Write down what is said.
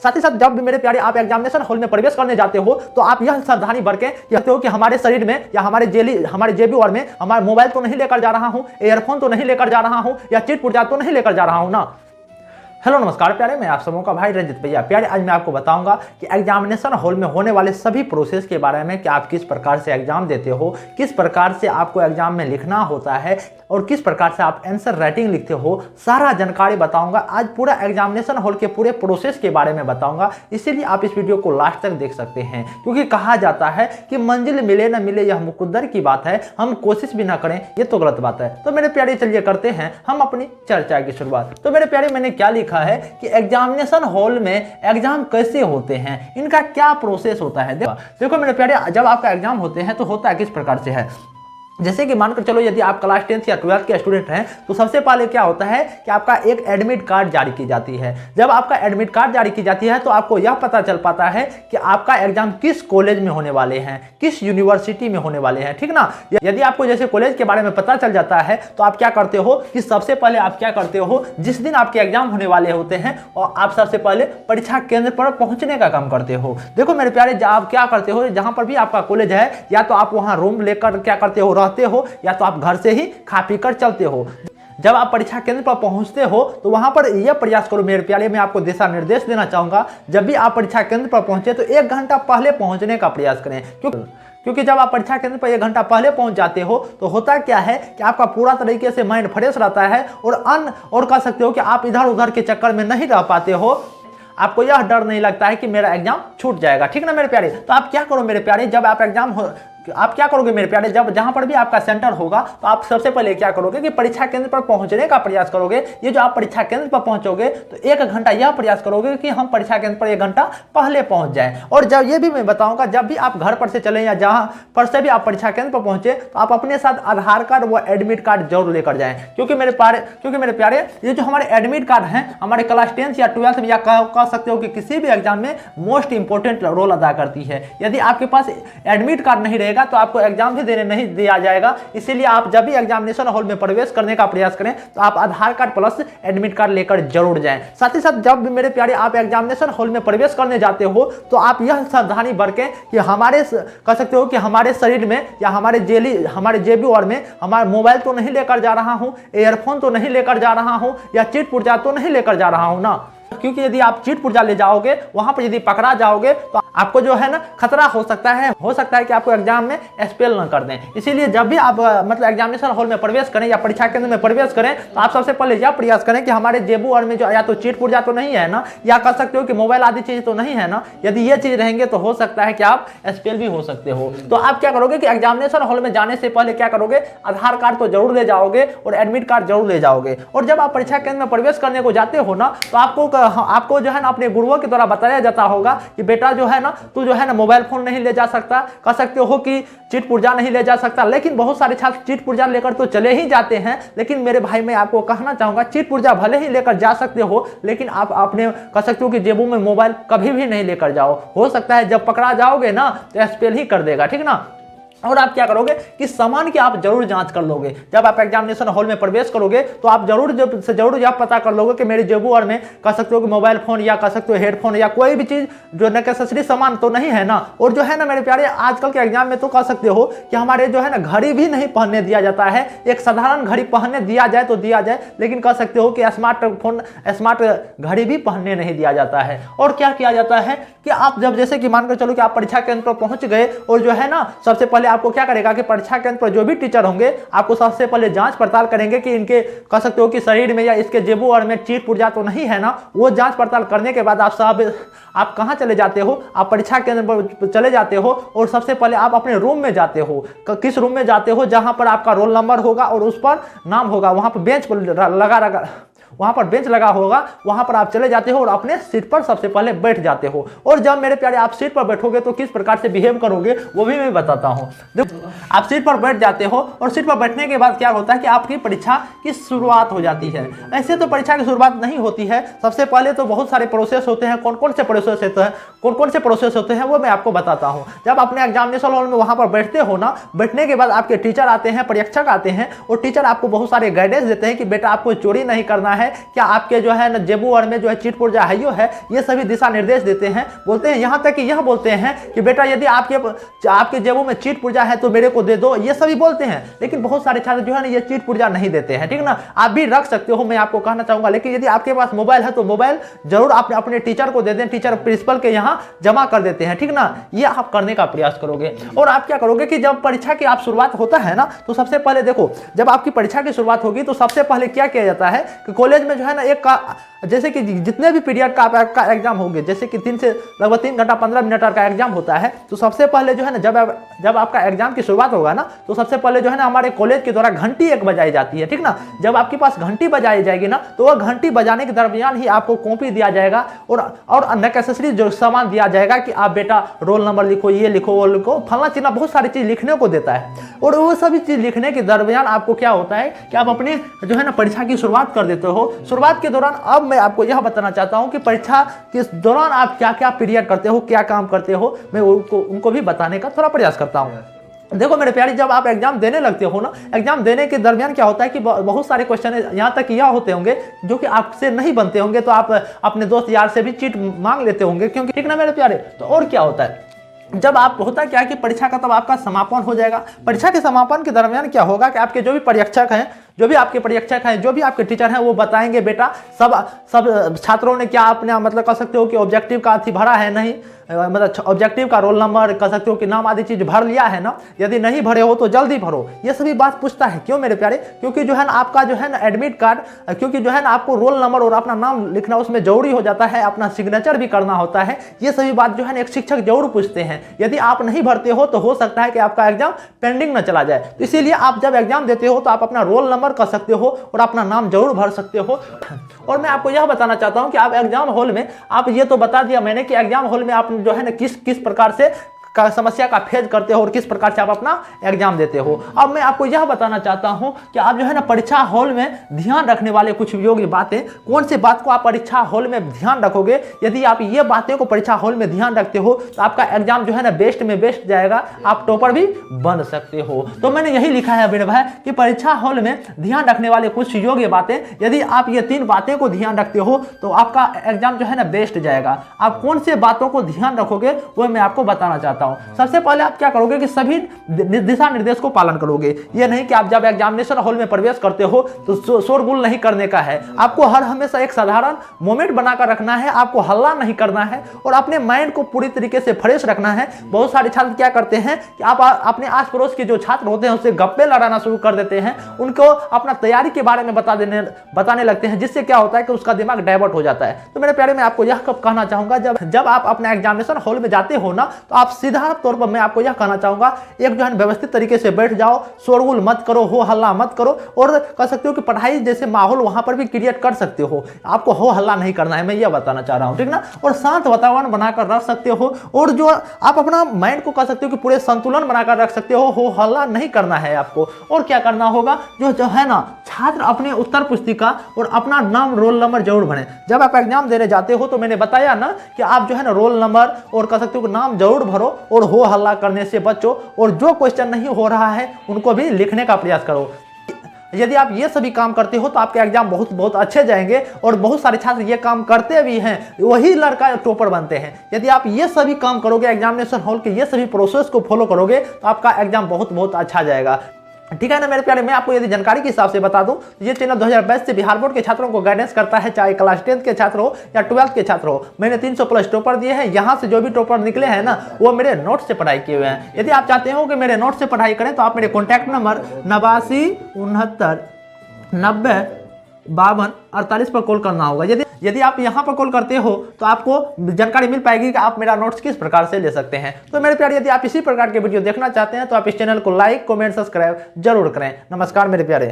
साथ ही साथ जब भी मेरे प्यारे आप एग्जामिनेशन हॉल में प्रवेश करने जाते हो तो आप यह सावधानी बरतें कहते हो कि हमारे शरीर में या हमारे जेबी में हमारा मोबाइल तो नहीं लेकर जा रहा हूं, एयरफोन तो नहीं लेकर जा रहा हूं या चिट पुर्जा तो नहीं लेकर जा रहा हूं ना। हेलो नमस्कार प्यारे, मैं आप सबों का भाई रंजित भैया। प्यारे आज मैं आपको बताऊंगा कि एग्जामिनेशन हॉल में होने वाले सभी प्रोसेस के बारे में कि आप किस प्रकार से एग्जाम देते हो, किस प्रकार से आपको एग्जाम में लिखना होता है और किस प्रकार से आप आंसर राइटिंग लिखते हो, सारा जानकारी बताऊंगा। आज पूरा एग्जामिनेशन हॉल के पूरे प्रोसेस के बारे में बताऊंगा, इसीलिए आप इस वीडियो को लास्ट तक देख सकते हैं। क्योंकि कहा जाता है कि मंजिल मिले न मिले यह मुकद्दर की बात है, हम कोशिश भी ना करें ये तो गलत बात है। तो मेरे प्यारे चलिए करते हैं हम अपनी चर्चा की शुरुआत। तो मेरे प्यारे मैंने क्या लिखा है कि एग्जामिनेशन हॉल में एग्जाम कैसे होते हैं, इनका क्या प्रोसेस होता है। देखो मेरे प्यारे, जब आपका एग्जाम होते हैं तो होता है किस प्रकार से है। जैसे कि मानकर चलो यदि आप क्लास 10th या 12th के स्टूडेंट हैं तो सबसे पहले क्या होता है कि आपका एक एडमिट कार्ड जारी की जाती है। जब आपका एडमिट कार्ड जारी की जाती है तो आपको यह पता चल पाता है कि आपका एग्जाम किस कॉलेज में होने वाले हैं, किस यूनिवर्सिटी में होने वाले हैं, ठीक ना। यदि आपको जैसे कॉलेज के बारे में पता चल जाता है तो आप क्या करते हो कि सबसे पहले आप क्या करते हो, जिस दिन आपके एग्जाम होने वाले होते हैं और आप सबसे पहले परीक्षा केंद्र पर पहुंचने का काम करते हो। देखो मेरे प्यारे, आप क्या करते हो, जहां पर भी आपका कॉलेज है या तो आप वहां रूम लेकर क्या करते हो, हो या तो आप घर से ही खा पी कर चलते हो। जब आप परीक्षा केंद्र पर पहुंचते हो तो वहां पर यह प्रयास करो मेरे प्यारे, मैं आपको दिशा निर्देश देना चाहूंगा। जब भी आप परीक्षा केंद्र पर पहुंचे तो 1 घंटा पहले पहुंचने का प्रयास करें, क्योंकि जब आप परीक्षा केंद्र पर 1 घंटा पहले पहुंच जाते हो तो होता क्या है कि आपका पूरा तरीके से माइंड फ्रेश रहता है और कह सकते हो कि आप इधर उधर के चक्कर में नहीं रह पाते हो। आपको यह डर नहीं लगता है कि मेरा एग्जाम छूट जाएगा, ठीक ना मेरे प्यारे। तो आप क्या करो मेरे प्यारे, जब आप आप क्या करोगे मेरे प्यारे, जब जहां पर भी आपका सेंटर होगा तो आप सबसे पहले क्या करोगे कि परीक्षा केंद्र पर पहुंचने का प्रयास करोगे। ये जो आप परीक्षा केंद्र पर पहुंचोगे तो 1 घंटा यह प्रयास करोगे कि हम परीक्षा केंद्र पर 1 घंटा पहले पहुंच जाएं। और जब ये भी मैं बताऊंगा, जब भी आप घर पर से चले या जहां पर से भी आप परीक्षा केंद्र पर पहुंचे तो आप अपने साथ आधार कार्ड व एडमिट कार्ड जरूर लेकर जाएं। क्योंकि मेरे प्यारे ये जो हमारे एडमिट कार्ड हैं हमारे क्लास 10th या 12th में या कह सकते हो कि किसी भी एग्जाम में मोस्ट इंपॉर्टेंट रोल अदा करती है। यदि आपके पास एडमिट कार्ड नहीं रहेगा तो आपको एग्जाम भी देने नहीं दिया जाएगा। इसीलिए आप जब भी एग्जामिनेशन हॉल में प्रवेश करने का प्रयास करें तो आप आधार कार्ड प्लस एडमिट कार्ड लेकर जरूर जाएं। साथ ही साथ जब भी मेरे प्यारे आप एग्जामिनेशन हॉल में प्रवेश करने जाते हो तो आप यह सावधानी बरतें कि कह सकते हो कि हमारे शरीर में या हमारे जेबी में हमारा मोबाइल तो नहीं लेकर जा रहा हूं, एयरफोन तो नहीं लेकर जा रहा हूं या चिट पुर्जा तो नहीं लेकर जा रहा हूं ना। क्योंकि यदि आप चिट पुर्जा ले जाओगे, वहां पर यदि पकड़ा जाओगे तो आपको जो है ना खतरा हो सकता है कि आपको एग्जाम में एक्सपेल न कर दें। इसीलिए जब भी आप एग्जामिनेशन हॉल में प्रवेश करें या परीक्षा केंद्र में प्रवेश करें तो आप सबसे पहले यह प्रयास करें कि हमारे जेबू में जो या तो चिट पुर्जा तो नहीं है ना, या कह सकते हो कि मोबाइल आदि चीज तो नहीं है ना। यदि ये चीज रहेंगे तो हो सकता है कि आप एक्सपेल भी हो सकते हो। तो आप क्या करोगे कि एग्जामिनेशन हॉल में जाने से पहले क्या करोगे, आधार कार्ड तो जरूर ले जाओगे और एडमिट कार्ड जरूर ले जाओगे। और जब आप परीक्षा केंद्र में प्रवेश करने को जाते हो ना तो आपको जो है ना अपने गुरुओं के द्वारा बताया जाता होगा कि बेटा जो है ना तू जो है ना मोबाइल फोन नहीं ले जा सकता, कह सकते हो कि चिट पुर्जा नहीं ले जा सकता। लेकिन बहुत सारे छात्र चिट पुर्जा लेकर तो चले ही जाते हैं। लेकिन मेरे भाई मैं आपको कहना चाहूंगा, चिट पुर्जा भले ही लेकर जा सकते हो लेकिन आप अपने कह सकते हो कि जेबों में मोबाइल कभी भी नहीं लेकर जाओ। हो सकता है जब पकड़ा जाओगे ना तो एक्सपेल ही कर देगा, ठीक ना। और आप क्या करोगे कि सामान की आप जरूर जांच कर लोगे। जब आप एग्जामिनेशन हॉल में प्रवेश करोगे तो आप जरूर यह पता कर लोगे कि मेरे जेबू में कह सकते हो कि मोबाइल फोन या कह सकते हो हेडफोन या कोई भी चीज जो नेसेसरी सामान तो नहीं है ना। और जो है ना मेरे प्यारे, आजकल के एग्जाम में तो कह सकते हो कि हमारे जो है ना घड़ी भी नहीं पहनने दिया जाता है। एक साधारण घड़ी पहनने दिया जाए तो दिया जाए, लेकिन कह सकते हो कि स्मार्ट घड़ी भी पहनने नहीं दिया जाता है। और क्या किया जाता है कि आप जब जैसे कि मानकर चलो कि आप परीक्षा केंद्र पर पहुंच गए और जो है ना सबसे पहले आपको क्या करेगा कि परीक्षा केंद्र पर जो भी टीचर होंगे आपको सबसे पहले जांच पड़ताल करेंगे कि इनके कह सकते हो कि शरीर में या इसके जेबू में चिट पुर्जा तो नहीं है ना। वो जांच पड़ताल करने के बाद आप कहां चले जाते हो, आप परीक्षा केंद्र पर चले जाते हो और सबसे पहले आप अपने रूम में जाते हो। किस रूम में जाते हो, जहां पर आपका रोल नंबर होगा और उस पर नाम होगा, वहां पर बेंच लगा होगा, वहां पर आप चले जाते हो और अपने सीट पर सबसे पहले बैठ जाते हो। और जब मेरे प्यारे आप सीट पर बैठोगे तो किस प्रकार से बिहेव करोगे वो भी मैं बताता हूं। आप सीट पर बैठ जाते हो और सीट पर बैठने के बाद क्या होता है कि आपकी परीक्षा की शुरुआत हो जाती है। ऐसे तो परीक्षा की शुरुआत नहीं होती है। सबसे पहले तो बहुत सारे प्रोसेस होते हैं। कौन कौन से प्रोसेस होते हैं वो मैं आपको बताता हूं। जब अपने एग्जामिनेशन हॉल में वहां पर बैठते हो ना, बैठने के बाद आपके टीचर आते हैं, परीक्षक आते हैं और टीचर आपको बहुत सारे गाइडेंस देते हैं कि बेटा आपको चोरी नहीं करना है, है क्या आपके जो है ना जेबू और में जो है चिट पुर्जा है ये सभी दिशा निर्देश देते हैं। बोलते हैं यहाँ तक कि यह बोलते हैं कि बेटा यदि आपके जेबू में चिट पुर्जा है तो मेरे को दे दो, ये सभी बोलते हैं। लेकिन बहुत सारे छात्र जो है ना ये चिट पुर्जा नहीं देते हैं, ठीक ना। आप भी रख सकते हो, मैं आपको कहना चाहूंगा। लेकिन यदि आपके पास मोबाइल है तो मोबाइल जरूर आप अपने टीचर को दे दें, टीचर प्रिंसिपल के यहाँ जमा कर देते हैं, ठीक ना। ये आप करने का प्रयास करोगे। और आप क्या करोगे कि जब परीक्षा की आप शुरुआत होता है ना तो सबसे पहले देखो, जब आपकी परीक्षा की शुरुआत होगी तो सबसे पहले क्या किया जाता है कि कॉलेज में जो है ना जैसे कि जितने भी पीरियड का आपका एग्जाम होंगे, जैसे कि 3 से लगभग 3 घंटा 15 मिनट का एग्जाम होता है, तो सबसे पहले जो है ना जब आपका एग्जाम की शुरुआत होगा ना तो सबसे पहले जो है ना हमारे कॉलेज के द्वारा घंटी एक बजाई जाती है, ठीक ना। जब आपके पास घंटी बजाई जाएगी ना तो वह घंटी बजाने के दरमियान ही आपको कॉपी दिया जाएगा और अननेसेसरी जो सामान दिया जाएगा कि आप बेटा रोल नंबर लिखो, ये लिखो, वो लिखो, फलना चिन्ह, बहुत सारी चीज लिखने को देता है। और वो सभी चीज लिखने के दरमियान आपको क्या होता है कि आप अपने जो है ना परीक्षा की शुरुआत कर देते हो। शुरुआत के दौरान अब मैं आपको यह बताना चाहता हूं कि परीक्षा के दौरान आप क्या क्या पीरियड करते हो, क्या काम करते हो, मैं उनको भी बताने का थोड़ा प्रयास करता हूं। देखो मेरे प्यारे, जब आप एग्जाम देने लगते हो ना, एग्जाम देने के दरमियान क्या होता है कि बहुत सारे क्वेश्चन यहाँ तक यह होते होंगे जो कि आपसे नहीं बनते होंगे, तो आप अपने दोस्त यार से भी चीट मांग लेते होंगे, क्योंकि ठीक ना मेरे प्यारे। तो और क्या होता है, जब आप होता क्या कि परीक्षा का तब आपका समापन हो जाएगा। परीक्षा के समापन के दरमियान क्या होगा कि आपके जो भी परीक्षक हैं, जो भी आपके टीचर हैं, वो बताएंगे बेटा सब छात्रों ने क्या अपने मतलब कह सकते हो कि ऑब्जेक्टिव का अथी भरा है, नहीं मतलब ऑब्जेक्टिव का रोल नंबर कह सकते हो कि नाम आदि चीज भर लिया है ना, यदि नहीं भरे हो तो जल्दी भरो, ये सभी बात पूछता है। क्यों मेरे प्यारे, क्योंकि जो है ना आपका जो है ना एडमिट कार्ड, क्योंकि जो है ना आपको रोल नंबर और अपना नाम लिखना उसमें जरूरी हो जाता है, अपना सिग्नेचर भी करना होता है। ये सभी बात जो है ना एक शिक्षक जरूर पूछते हैं। यदि आप नहीं भरते हो तो हो सकता है कि आपका एग्जाम पेंडिंग न चला जाए। तो इसीलिए आप जब एग्जाम देते हो तो आप अपना रोल नंबर कर सकते हो और अपना नाम जरूर भर सकते हो। और मैं आपको यह बताना चाहता हूं कि आप एग्जाम हॉल में, आप ये तो बता दिया मैंने कि एग्जाम हॉल में आप जो है ना किस प्रकार से समस्या का फेस करते हो और किस प्रकार से आप अपना एग्जाम देते हो। अब मैं आपको यह बताना चाहता हूं कि आप जो है ना परीक्षा हॉल में ध्यान रखने वाले कुछ योग्य बातें, कौन से बात को आप परीक्षा हॉल में ध्यान रखोगे। यदि आप ये बातें को परीक्षा हॉल में ध्यान रखते हो तो आपका एग्जाम जो है ना बेस्ट में बेस्ट जाएगा, आप टॉपर भी बन सकते हो। तो मैंने यही लिखा है मेरे भाई कि परीक्षा हॉल में ध्यान रखने वाले कुछ योग्य बातें, यदि आप ये 3 बातें को ध्यान रखते हो तो आपका एग्जाम जो है ना बेस्ट जाएगा। आप कौन से बातों को ध्यान रखोगे वो मैं आपको बताना चाहता हूं। सबसे पहले आप क्या करोगे कि सभी दिशा निर्देश को पालन करोगे। ये नहीं कि आप जब एग्जामिनेशन हॉल में प्रवेश करते हो तो शोरगुल नहीं करने का है, आपको हर हमेशा एक साधारण मोमेंट बनाकर रखना है, आपको हल्ला नहीं करना है और अपने माइंड को पूरी तरीके से फ्रेश रखना है। बहुत सारे छात्र क्या करते हैं कि आप अपने आस पड़ोस के जो छात्र होते हैं उससे गप्पे लड़ाना शुरू कर देते हैं, उनको अपना तैयारी के बारे में बताने लगते हैं, जिससे क्या होता है कि उसका दिमाग डाइवर्ट हो जाता है। तो मेरे प्यारे मैं आपको यह कहना चाहूंगा, जब आप अपना एग्जामिनेशन हॉल में जाते हो ना तो आप सीधा तौर पर मैं आपको यह कहना चाहूंगा, एक जो है व्यवस्थित तरीके से बैठ जाओ, शोरगुल मत करो, हो हल्ला मत करो। और कह सकते हो कि पढ़ाई जैसे माहौल वहां पर भी क्रिएट कर सकते हो, आपको हो हल्ला नहीं करना है, मैं यह बताना चाह रहा हूं, ठीक ना। और शांत वातावरण बनाकर रख सकते हो और जो आप अपना माइंड को कह सकते हो कि पूरे संतुलन बनाकर रख सकते हो हल्ला नहीं करना है आपको। और क्या करना होगा, जो है ना छात्र अपने उत्तर पुस्तिका और अपना नाम रोल नंबर जरूर भरें। जब आप एग्जाम देने जाते हो तो मैंने बताया ना कि आप जो है ना रोल नंबर और कह सकते हो कि नाम जरूर भरो और हो हल्ला करने से बचो। और जो क्वेश्चन नहीं हो रहा है उनको भी लिखने का प्रयास करो। यदि आप ये सभी काम करते हो तो आपके एग्जाम बहुत बहुत अच्छे जाएंगे। और बहुत सारे छात्र ये काम करते भी हैं, वही लड़का टॉपर बनते हैं। यदि आप ये सभी काम करोगे, एग्जामिनेशन हॉल के ये सभी प्रोसेस को फॉलो करोगे तो आपका एग्जाम बहुत बहुत अच्छा जाएगा, ठीक है ना मेरे प्यारे। मैं आपको यदि जानकारी के हिसाब से बता दूं तो ये चैनल 2022 से बिहार बोर्ड के छात्रों को गाइडेंस करता है, चाहे क्लास 10th के छात्र हो या 12th के छात्र हो। मैंने 300 प्लस टॉपर दिए हैं, यहाँ से जो भी टॉपर निकले हैं ना वो मेरे नोट से पढ़ाई किए हुए हैं। यदि आप चाहते हो कि मेरे नोट से पढ़ाई करें तो आप मेरे कॉन्टैक्ट नंबर 89 69 90 52 48 पर कॉल करना होगा। यदि आप यहाँ पर कॉल करते हो तो आपको जानकारी मिल पाएगी कि आप मेरा नोट्स किस प्रकार से ले सकते हैं। तो मेरे प्यारे, यदि आप इसी प्रकार के वीडियो देखना चाहते हैं तो आप इस चैनल को लाइक, कमेंट, सब्सक्राइब जरूर करें। नमस्कार मेरे प्यारे।